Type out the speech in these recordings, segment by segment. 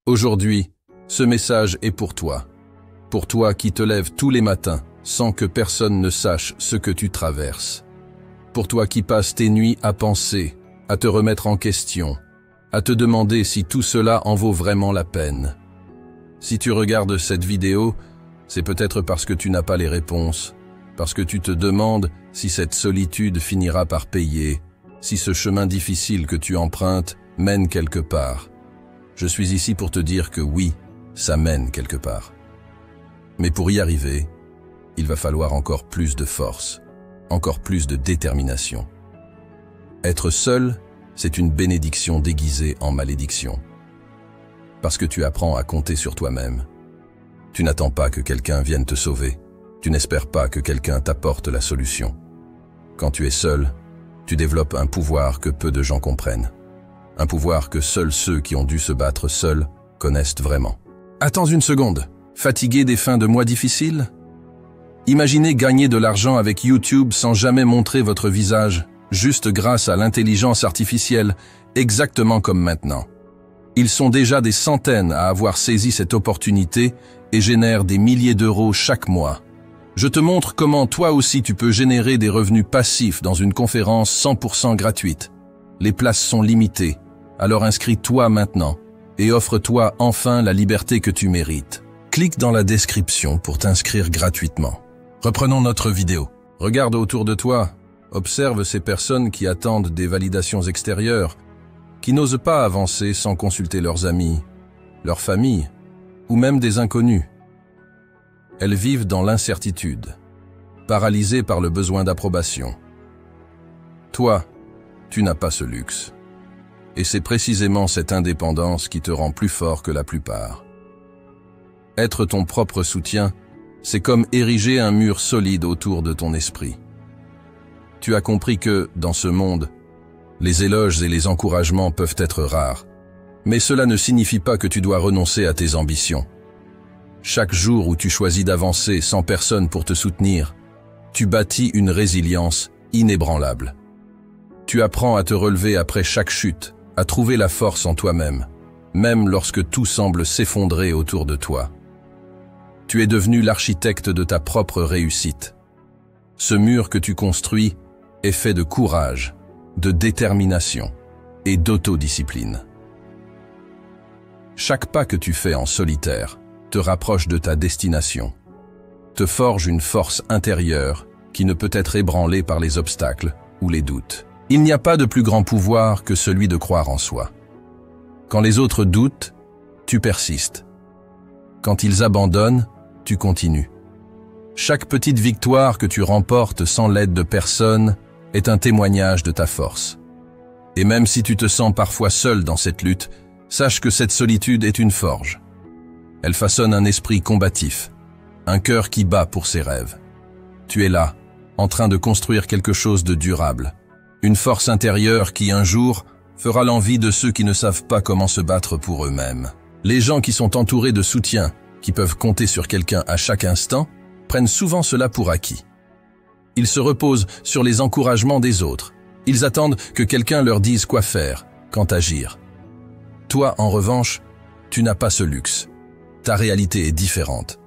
Aujourd'hui, ce message est pour toi. Pour toi qui te lèves tous les matins sans que personne ne sache ce que tu traverses. Pour toi qui passes tes nuits à penser, à te remettre en question, à te demander si tout cela en vaut vraiment la peine. Si tu regardes cette vidéo, c'est peut-être parce que tu n'as pas les réponses, parce que tu te demandes si cette solitude finira par payer, si ce chemin difficile que tu empruntes mène quelque part. Je suis ici pour te dire que oui, ça mène quelque part. Mais pour y arriver, il va falloir encore plus de force, encore plus de détermination. Être seul, c'est une bénédiction déguisée en malédiction. Parce que tu apprends à compter sur toi-même. Tu n'attends pas que quelqu'un vienne te sauver. Tu n'espères pas que quelqu'un t'apporte la solution. Quand tu es seul, tu développes un pouvoir que peu de gens comprennent. Un pouvoir que seuls ceux qui ont dû se battre seuls connaissent vraiment. Attends une seconde. Fatigué des fins de mois difficiles? Imaginez gagner de l'argent avec YouTube sans jamais montrer votre visage, juste grâce à l'intelligence artificielle, exactement comme maintenant. Ils sont déjà des centaines à avoir saisi cette opportunité et génèrent des milliers d'euros chaque mois. Je te montre comment toi aussi tu peux générer des revenus passifs dans une conférence 100% gratuite. Les places sont limitées, alors inscris-toi maintenant et offre-toi enfin la liberté que tu mérites. Clique dans la description pour t'inscrire gratuitement. Reprenons notre vidéo. Regarde autour de toi, observe ces personnes qui attendent des validations extérieures, qui n'osent pas avancer sans consulter leurs amis, leur famille, ou même des inconnus. Elles vivent dans l'incertitude, paralysées par le besoin d'approbation. Toi, tu n'as pas ce luxe. Et c'est précisément cette indépendance qui te rend plus fort que la plupart. Être ton propre soutien, c'est comme ériger un mur solide autour de ton esprit. Tu as compris que, dans ce monde, les éloges et les encouragements peuvent être rares, mais cela ne signifie pas que tu dois renoncer à tes ambitions. Chaque jour où tu choisis d'avancer sans personne pour te soutenir, tu bâtis une résilience inébranlable. Tu apprends à te relever après chaque chute, à trouver la force en toi-même, même lorsque tout semble s'effondrer autour de toi. Tu es devenu l'architecte de ta propre réussite. Ce mur que tu construis est fait de courage, de détermination et d'autodiscipline. Chaque pas que tu fais en solitaire te rapproche de ta destination, te forge une force intérieure qui ne peut être ébranlée par les obstacles ou les doutes. Il n'y a pas de plus grand pouvoir que celui de croire en soi. Quand les autres doutent, tu persistes. Quand ils abandonnent, tu continues. Chaque petite victoire que tu remportes sans l'aide de personne est un témoignage de ta force. Et même si tu te sens parfois seul dans cette lutte, sache que cette solitude est une forge. Elle façonne un esprit combatif, un cœur qui bat pour ses rêves. Tu es là, en train de construire quelque chose de durable, une force intérieure qui un jour fera l'envie de ceux qui ne savent pas comment se battre pour eux-mêmes. Les gens qui sont entourés de soutien, qui peuvent compter sur quelqu'un à chaque instant, prennent souvent cela pour acquis. Ils se reposent sur les encouragements des autres. Ils attendent que quelqu'un leur dise quoi faire, quand agir. Toi, en revanche, tu n'as pas ce luxe. Ta réalité est différente.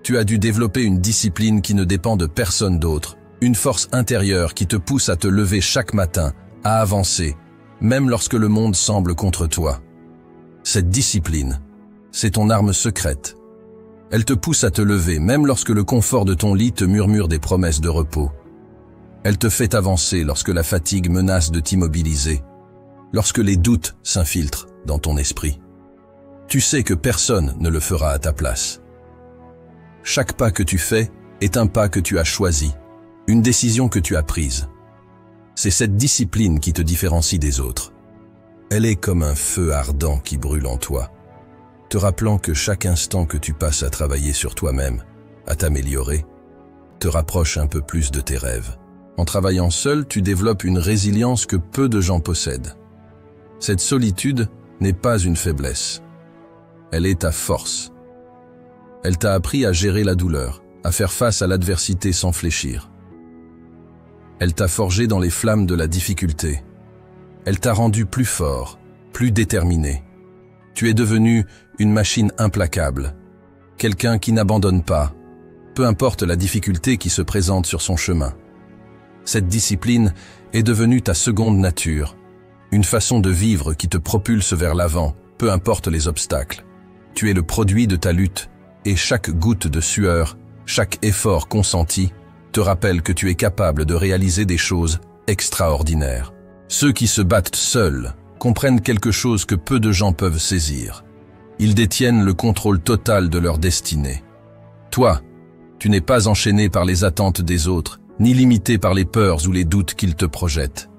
Tu as dû développer une discipline qui ne dépend de personne d'autre, une force intérieure qui te pousse à te lever chaque matin, à avancer, même lorsque le monde semble contre toi. Cette discipline, c'est ton arme secrète. Elle te pousse à te lever, même lorsque le confort de ton lit te murmure des promesses de repos. Elle te fait avancer lorsque la fatigue menace de t'immobiliser, lorsque les doutes s'infiltrent dans ton esprit. Tu sais que personne ne le fera à ta place. Chaque pas que tu fais est un pas que tu as choisi, une décision que tu as prise. C'est cette discipline qui te différencie des autres. Elle est comme un feu ardent qui brûle en toi, te rappelant que chaque instant que tu passes à travailler sur toi-même, à t'améliorer, te rapproche un peu plus de tes rêves. En travaillant seul, tu développes une résilience que peu de gens possèdent. Cette solitude n'est pas une faiblesse. Elle est ta force. Elle t'a appris à gérer la douleur, à faire face à l'adversité sans fléchir. Elle t'a forgé dans les flammes de la difficulté. Elle t'a rendu plus fort, plus déterminé. Tu es devenu une machine implacable, quelqu'un qui n'abandonne pas, peu importe la difficulté qui se présente sur son chemin. Cette discipline est devenue ta seconde nature, une façon de vivre qui te propulse vers l'avant, peu importe les obstacles. Tu es le produit de ta lutte, et chaque goutte de sueur, chaque effort consenti, te rappelle que tu es capable de réaliser des choses extraordinaires. Ceux qui se battent seuls comprennent quelque chose que peu de gens peuvent saisir. Ils détiennent le contrôle total de leur destinée. Toi, tu n'es pas enchaîné par les attentes des autres, ni limité par les peurs ou les doutes qu'ils te projettent.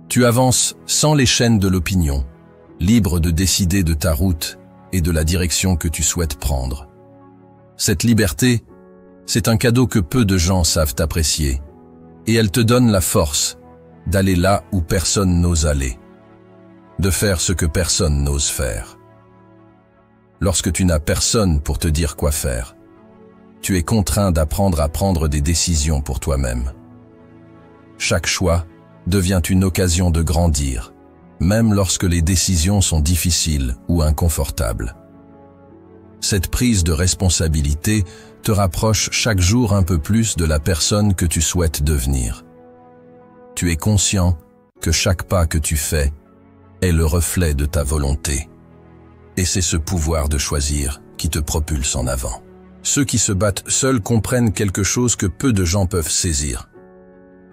Tu avances sans les chaînes de l'opinion, libre de décider de ta route et de la direction que tu souhaites prendre. Cette liberté, c'est un cadeau que peu de gens savent apprécier, et elle te donne la force d'aller là où personne n'ose aller, de faire ce que personne n'ose faire. Lorsque tu n'as personne pour te dire quoi faire, tu es contraint d'apprendre à prendre des décisions pour toi-même. Chaque choix devient une occasion de grandir, même lorsque les décisions sont difficiles ou inconfortables. Cette prise de responsabilité te rapproche chaque jour un peu plus de la personne que tu souhaites devenir. Tu es conscient que chaque pas que tu fais est le reflet de ta volonté. Et c'est ce pouvoir de choisir qui te propulse en avant. Ceux qui se battent seuls comprennent quelque chose que peu de gens peuvent saisir.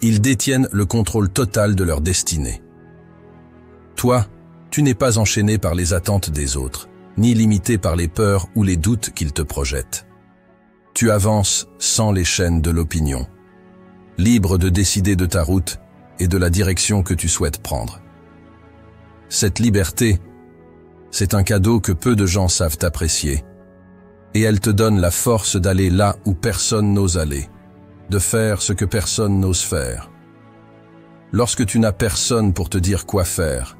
Ils détiennent le contrôle total de leur destinée. Toi, tu n'es pas enchaîné par les attentes des autres, ni limité par les peurs ou les doutes qu'ils te projettent. Tu avances sans les chaînes de l'opinion, libre de décider de ta route et de la direction que tu souhaites prendre. Cette liberté, c'est un cadeau que peu de gens savent apprécier, et elle te donne la force d'aller là où personne n'ose aller, de faire ce que personne n'ose faire. Lorsque tu n'as personne pour te dire quoi faire,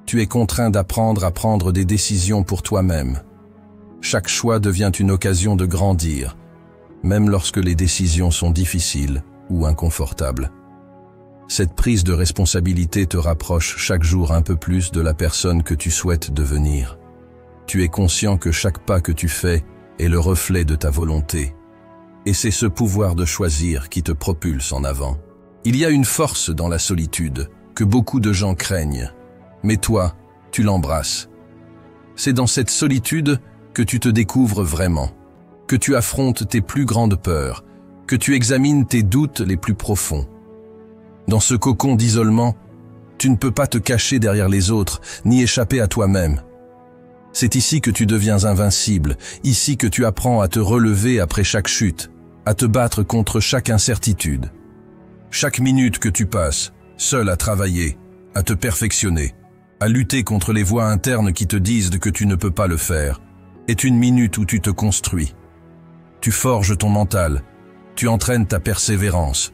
tu es contraint d'apprendre à prendre des décisions pour toi-même. Chaque choix devient une occasion de grandir, même lorsque les décisions sont difficiles ou inconfortables. Cette prise de responsabilité te rapproche chaque jour un peu plus de la personne que tu souhaites devenir. Tu es conscient que chaque pas que tu fais est le reflet de ta volonté. Et c'est ce pouvoir de choisir qui te propulse en avant. Il y a une force dans la solitude que beaucoup de gens craignent. Mais toi, tu l'embrasses. C'est dans cette solitude que tu te découvres vraiment, que tu affrontes tes plus grandes peurs, que tu examines tes doutes les plus profonds. Dans ce cocon d'isolement, tu ne peux pas te cacher derrière les autres, ni échapper à toi-même. C'est ici que tu deviens invincible, ici que tu apprends à te relever après chaque chute, à te battre contre chaque incertitude. Chaque minute que tu passes, seul à travailler, à te perfectionner, à lutter contre les voix internes qui te disent que tu ne peux pas le faire, est une minute où tu te construis. Tu forges ton mental, tu entraînes ta persévérance,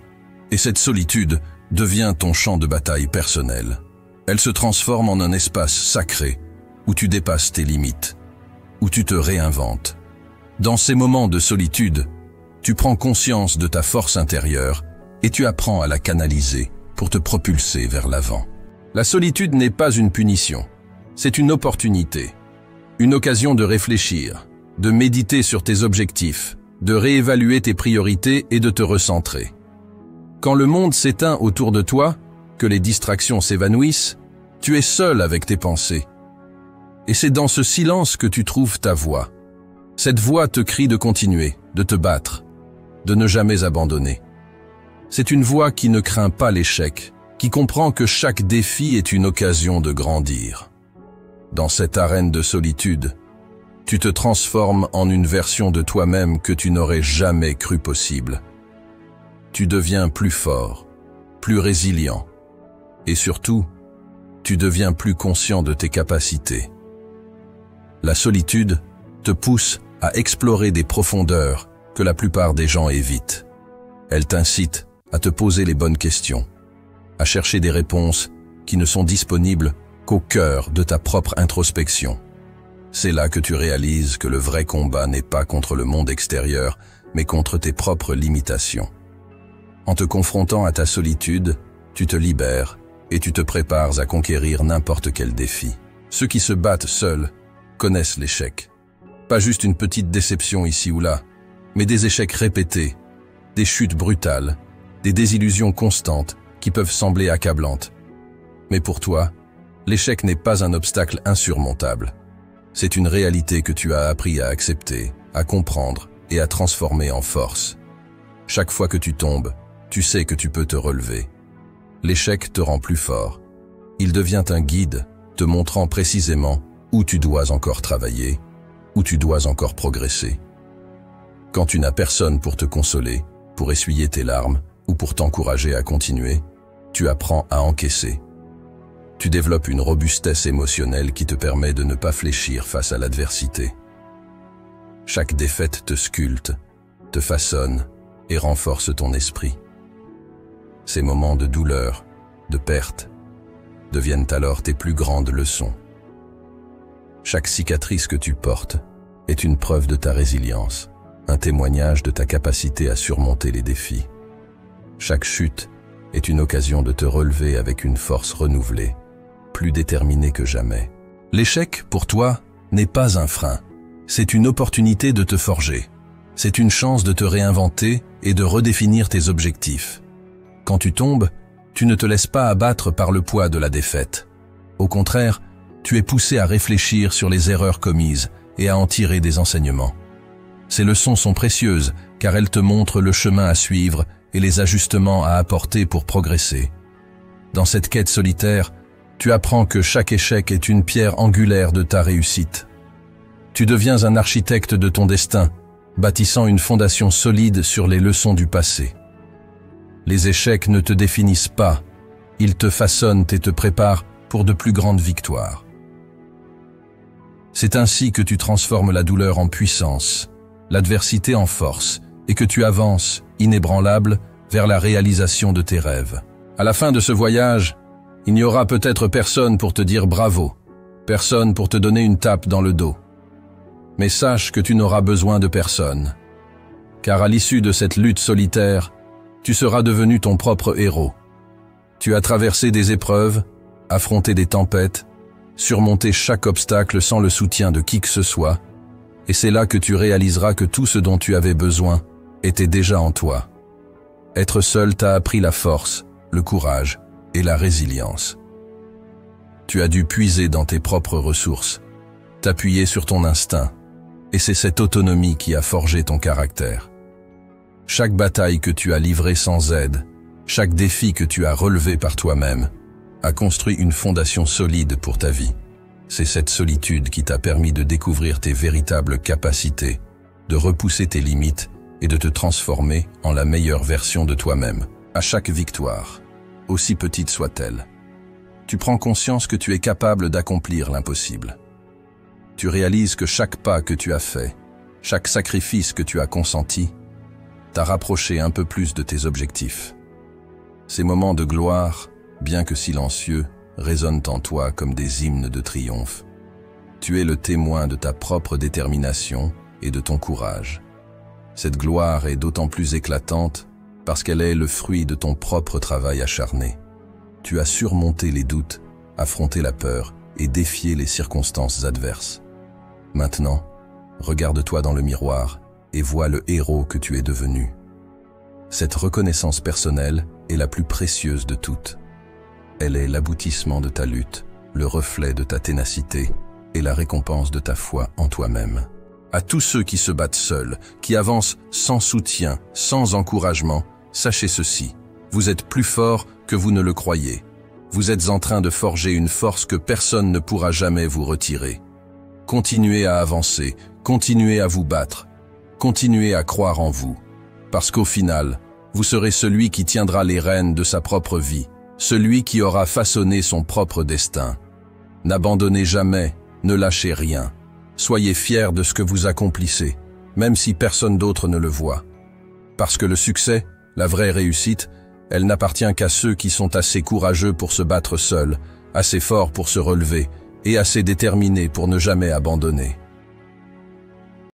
et cette solitude devient ton champ de bataille personnel. Elle se transforme en un espace sacré, où tu dépasses tes limites, où tu te réinventes. Dans ces moments de solitude, tu prends conscience de ta force intérieure et tu apprends à la canaliser pour te propulser vers l'avant. La solitude n'est pas une punition, c'est une opportunité, une occasion de réfléchir, de méditer sur tes objectifs, de réévaluer tes priorités et de te recentrer. Quand le monde s'éteint autour de toi, que les distractions s'évanouissent, tu es seul avec tes pensées. Et c'est dans ce silence que tu trouves ta voix. Cette voix te crie de continuer, de te battre, de ne jamais abandonner. C'est une voix qui ne craint pas l'échec, qui comprend que chaque défi est une occasion de grandir. Dans cette arène de solitude, tu te transformes en une version de toi-même que tu n'aurais jamais cru possible. Tu deviens plus fort, plus résilient, et surtout, tu deviens plus conscient de tes capacités. La solitude te pousse à explorer des profondeurs que la plupart des gens évitent. Elle t'incite à te poser les bonnes questions, à chercher des réponses qui ne sont disponibles qu'au cœur de ta propre introspection. C'est là que tu réalises que le vrai combat n'est pas contre le monde extérieur, mais contre tes propres limitations. En te confrontant à ta solitude, tu te libères et tu te prépares à conquérir n'importe quel défi. Ceux qui se battent seuls connaissent l'échec. Pas juste une petite déception ici ou là, mais des échecs répétés, des chutes brutales, des désillusions constantes qui peuvent sembler accablantes. Mais pour toi, l'échec n'est pas un obstacle insurmontable. C'est une réalité que tu as appris à accepter, à comprendre et à transformer en force. Chaque fois que tu tombes, tu sais que tu peux te relever. L'échec te rend plus fort. Il devient un guide, te montrant précisément où tu dois encore travailler, où tu dois encore progresser. Quand tu n'as personne pour te consoler, pour essuyer tes larmes ou pour t'encourager à continuer, tu apprends à encaisser. Tu développes une robustesse émotionnelle qui te permet de ne pas fléchir face à l'adversité. Chaque défaite te sculpte, te façonne et renforce ton esprit. Ces moments de douleur, de perte, deviennent alors tes plus grandes leçons. Chaque cicatrice que tu portes est une preuve de ta résilience, un témoignage de ta capacité à surmonter les défis. Chaque chute est une occasion de te relever avec une force renouvelée, plus déterminée que jamais. L'échec, pour toi, n'est pas un frein. C'est une opportunité de te forger. C'est une chance de te réinventer et de redéfinir tes objectifs. Quand tu tombes, tu ne te laisses pas abattre par le poids de la défaite. Au contraire, tu es poussé à réfléchir sur les erreurs commises et à en tirer des enseignements. Ces leçons sont précieuses car elles te montrent le chemin à suivre et les ajustements à apporter pour progresser. Dans cette quête solitaire, tu apprends que chaque échec est une pierre angulaire de ta réussite. Tu deviens un architecte de ton destin, bâtissant une fondation solide sur les leçons du passé. Les échecs ne te définissent pas, ils te façonnent et te préparent pour de plus grandes victoires. C'est ainsi que tu transformes la douleur en puissance, l'adversité en force, et que tu avances, inébranlable, vers la réalisation de tes rêves. À la fin de ce voyage, il n'y aura peut-être personne pour te dire bravo, personne pour te donner une tape dans le dos. Mais sache que tu n'auras besoin de personne, car à l'issue de cette lutte solitaire, tu seras devenu ton propre héros. Tu as traversé des épreuves, affronté des tempêtes, surmonté chaque obstacle sans le soutien de qui que ce soit, et c'est là que tu réaliseras que tout ce dont tu avais besoin était déjà en toi. Être seul t'a appris la force, le courage et la résilience. Tu as dû puiser dans tes propres ressources, t'appuyer sur ton instinct, et c'est cette autonomie qui a forgé ton caractère. Chaque bataille que tu as livrée sans aide, chaque défi que tu as relevé par toi-même, a construit une fondation solide pour ta vie. C'est cette solitude qui t'a permis de découvrir tes véritables capacités, de repousser tes limites et de te transformer en la meilleure version de toi-même. À chaque victoire, aussi petite soit-elle, tu prends conscience que tu es capable d'accomplir l'impossible. Tu réalises que chaque pas que tu as fait, chaque sacrifice que tu as consenti, t'a rapproché un peu plus de tes objectifs. Ces moments de gloire, bien que silencieux, résonnent en toi comme des hymnes de triomphe. Tu es le témoin de ta propre détermination et de ton courage. Cette gloire est d'autant plus éclatante parce qu'elle est le fruit de ton propre travail acharné. Tu as surmonté les doutes, affronté la peur et défié les circonstances adverses. Maintenant, regarde-toi dans le miroir et vois le héros que tu es devenu. Cette reconnaissance personnelle est la plus précieuse de toutes. Elle est l'aboutissement de ta lutte, le reflet de ta ténacité et la récompense de ta foi en toi-même. À tous ceux qui se battent seuls, qui avancent sans soutien, sans encouragement, sachez ceci, vous êtes plus forts que vous ne le croyez. Vous êtes en train de forger une force que personne ne pourra jamais vous retirer. Continuez à avancer, continuez à vous battre, continuez à croire en vous. Parce qu'au final, vous serez celui qui tiendra les rênes de sa propre vie, celui qui aura façonné son propre destin. N'abandonnez jamais, ne lâchez rien. Soyez fiers de ce que vous accomplissez, même si personne d'autre ne le voit. Parce que le succès, la vraie réussite, elle n'appartient qu'à ceux qui sont assez courageux pour se battre seuls, assez forts pour se relever et assez déterminés pour ne jamais abandonner.